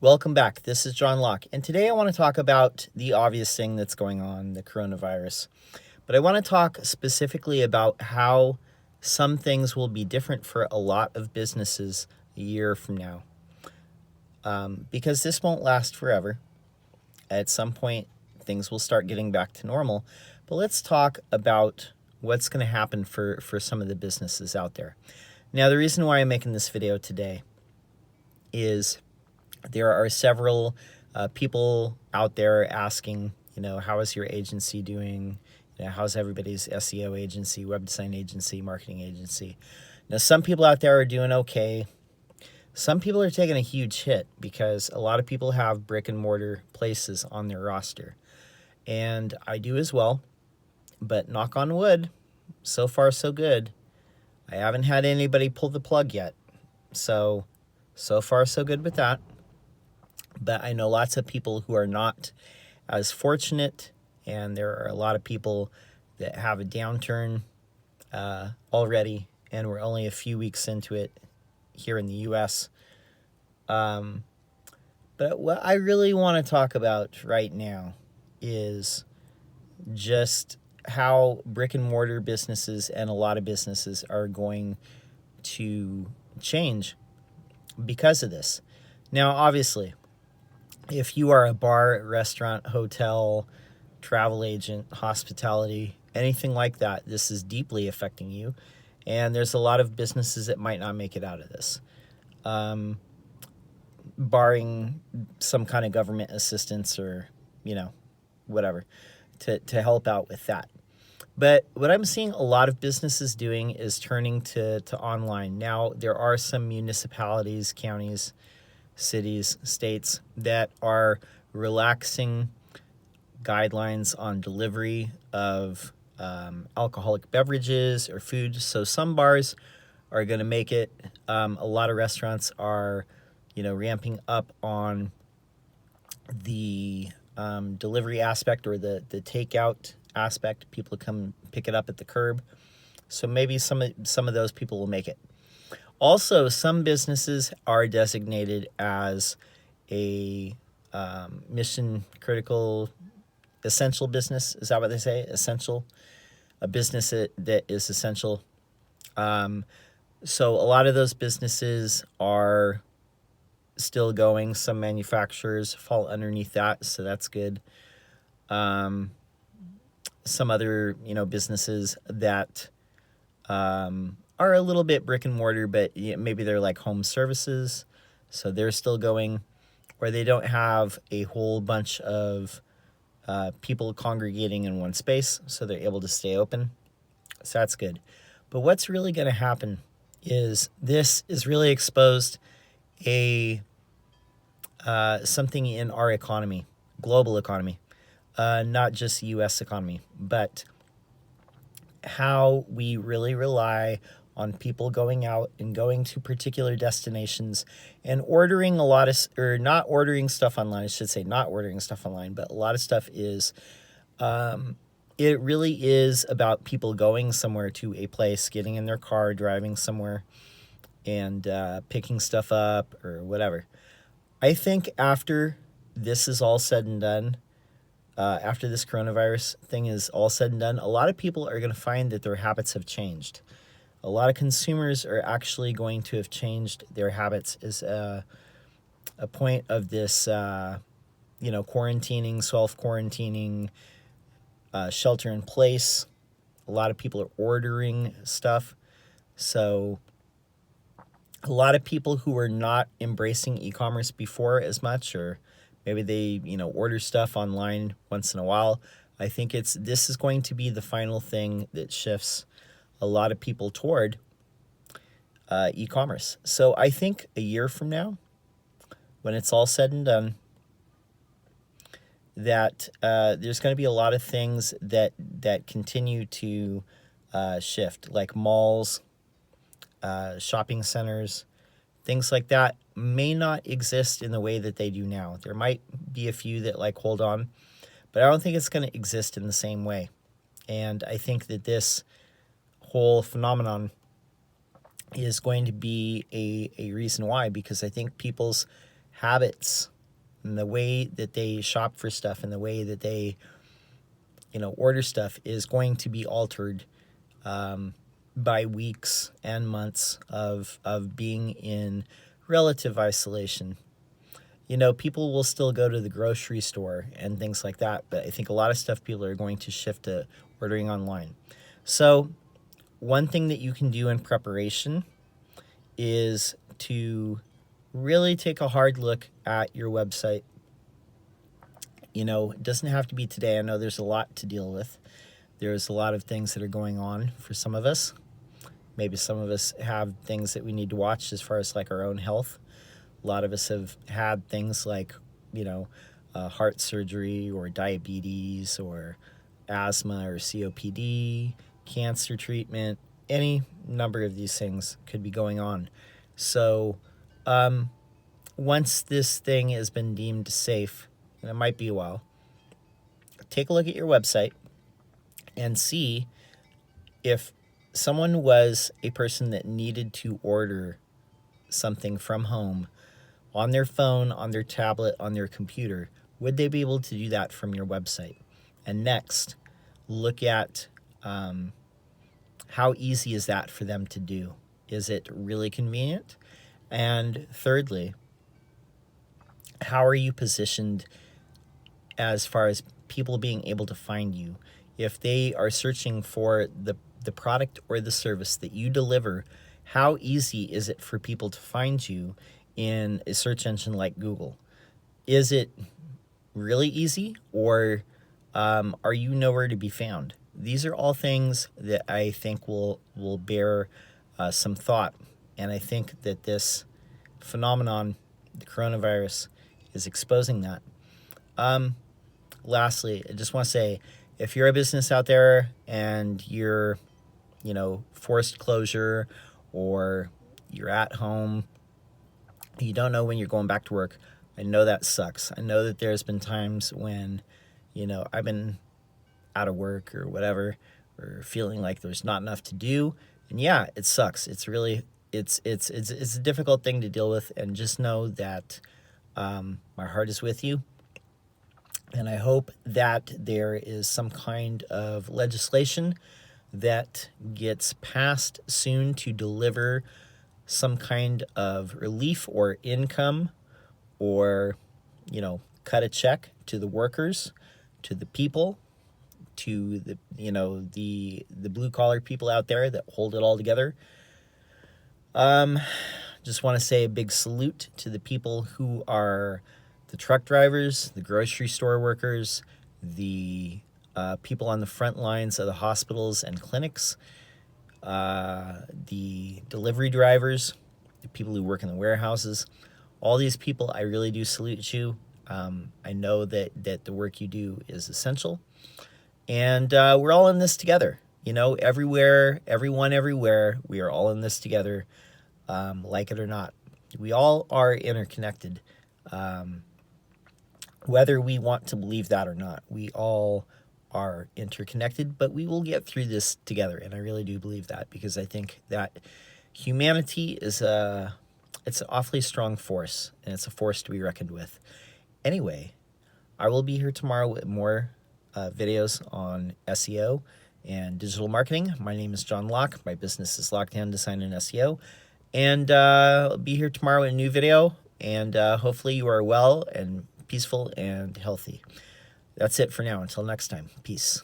Welcome back. This is John Locke, and today I want to talk about the obvious thing that's going on, the coronavirus. But I want to talk specifically about how some things will be different for a lot of businesses a year from now. Because this won't last forever. At some point, things will start getting back to normal. But let's talk about what's going to happen for some of the businesses out there. Now, the reason why I'm making this video today is there are several people out there asking, how is your agency doing? How's everybody's SEO agency, web design agency, marketing agency? Now, some people out there are doing okay. Some people are taking a huge hit because a lot of people have brick and mortar places on their roster. And I do as well. But knock on wood, so far so good. I haven't had anybody pull the plug yet. So far so good with that. But I know lots of people who are not as fortunate, and there are a lot of people that have a downturn already, and we're only a few weeks into it here in the U.S. But what I really want to talk about right now is just how brick and mortar businesses and a lot of businesses are going to change because of this. Now, obviously, if you are a bar, restaurant, hotel, travel agent, hospitality, anything like that, this is deeply affecting you. And there's a lot of businesses that might not make it out of this, barring some kind of government assistance or, whatever, to help out with that. But what I'm seeing a lot of businesses doing is turning to online. Now, there are some municipalities, counties, cities, states that are relaxing guidelines on delivery of alcoholic beverages or food. So some bars are going to make it. A lot of restaurants are, ramping up on the delivery aspect or the takeout aspect. People come pick it up at the curb. So maybe some of those people will make it. Also, some businesses are designated as a mission critical, essential business. Is that what they say? Essential, a business that is essential. So a lot of those businesses are still going. Some manufacturers fall underneath that, so that's good. Some other, businesses that are a little bit brick and mortar, but maybe they're like home services, so they're still going, or they don't have a whole bunch of people congregating in one space, so they're able to stay open. So that's good. But what's really going to happen is this is really exposed something in our economy, global economy, not just U.S. economy, but how we really rely on people going out and going to particular destinations and ordering a lot of, or not ordering stuff online, I should say not ordering stuff online, but a lot of stuff is, it really is about people going somewhere to a place, getting in their car, driving somewhere, and picking stuff up or whatever. I think after this is all said and done, after this coronavirus thing is all said and done, a lot of people are going to find that their habits have changed. A lot of consumers are actually going to have changed their habits as a point of this, quarantining, self-quarantining, shelter in place. A lot of people are ordering stuff. So a lot of people who were not embracing e-commerce before as much, or maybe they, order stuff online once in a while, I think this is going to be the final thing that shifts a lot of people toward e-commerce. So I think a year from now, when it's all said and done, that there's going to be a lot of things that continue to shift, like malls, shopping centers, things like that may not exist in the way that they do now. There might be a few that hold on, but I don't think it's going to exist in the same way. And I think that this whole phenomenon is going to be a reason why, because I think people's habits and the way that they shop for stuff and the way that they, order stuff is going to be altered by weeks and months of being in relative isolation. People will still go to the grocery store and things like that, but I think a lot of stuff people are going to shift to ordering online. So one thing that you can do in preparation is to really take a hard look at your website. It doesn't have to be today. I know there's a lot to deal with. There's a lot of things that are going on for some of us. Maybe some of us have things that we need to watch as far as like our own health. A lot of us have had things like, heart surgery or diabetes or asthma or COPD, cancer treatment. Any number of these things could be going on. So once this thing has been deemed safe, and it might be a while, take a look at your website and see if someone was a person that needed to order something from home on their phone, on their tablet, on their computer, would they be able to do that from your website? And next, look at how easy is that for them to do? Is it really convenient? And thirdly, how are you positioned as far as people being able to find you? If they are searching for the product or the service that you deliver, how easy is it for people to find you in a search engine like Google? Is it really easy, or are you nowhere to be found? These are all things that I think will bear some thought, and I think that this phenomenon, the coronavirus, is exposing that. Lastly, I just want to say, if you're a business out there and you're, forced closure, or you're at home, you don't know when you're going back to work, I know that sucks. I know that there's been times when, I've been out of work or whatever, or feeling like there's not enough to do. And yeah, it sucks. It's really, it's a difficult thing to deal with. And just know that my heart is with you. And I hope that there is some kind of legislation that gets passed soon to deliver some kind of relief or income, or, cut a check to the workers, to the people, to the, the blue collar people out there that hold it all together. Just want to say a big salute to the people who are the truck drivers, the grocery store workers, the people on the front lines of the hospitals and clinics, the delivery drivers, the people who work in the warehouses. All these people, I really do salute you. I know that the work you do is essential. And we're all in this together. Everywhere, everyone, everywhere, we are all in this together, like it or not. We all are interconnected, whether we want to believe that or not. We all are interconnected, but we will get through this together. And I really do believe that, because I think that humanity is it's an awfully strong force, and it's a force to be reckoned with. Anyway, I will be here tomorrow with more videos on SEO and digital marketing. My name is John Locke. My business is Lockdown Design and SEO. And I'll be here tomorrow in a new video. And hopefully you are well and peaceful and healthy. That's it for now. Until next time. Peace.